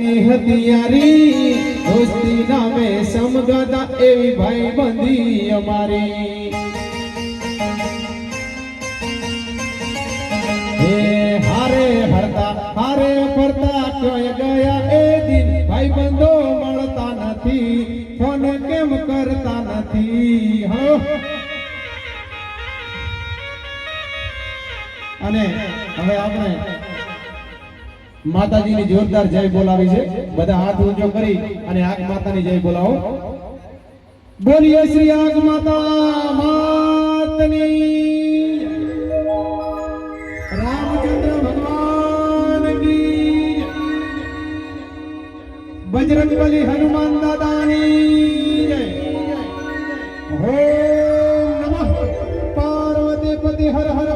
અતિ હતિયારી દોસ્તી નામે સમગાતા એવી ભાઈ બંધી અમારી હે હારે ફરતા ક્યોય ગયા એ દિન ભાઈ બંધો મળતા નથી ફોન કેમ કરતા નથી હો અને હવે આપણે માતાજીની જોરદાર જય બોલાવી છે બધા હાથ ઊંચો કરી અને આગ માતાની જય બોલાવો બોલીએ શ્રી આગ માતા માતની રામચંદ્ર ભગવાન કી બજરંગબલી હનુમાન દાદાની જય ઓમ નમઃ પાર્વતી પતિ હર હર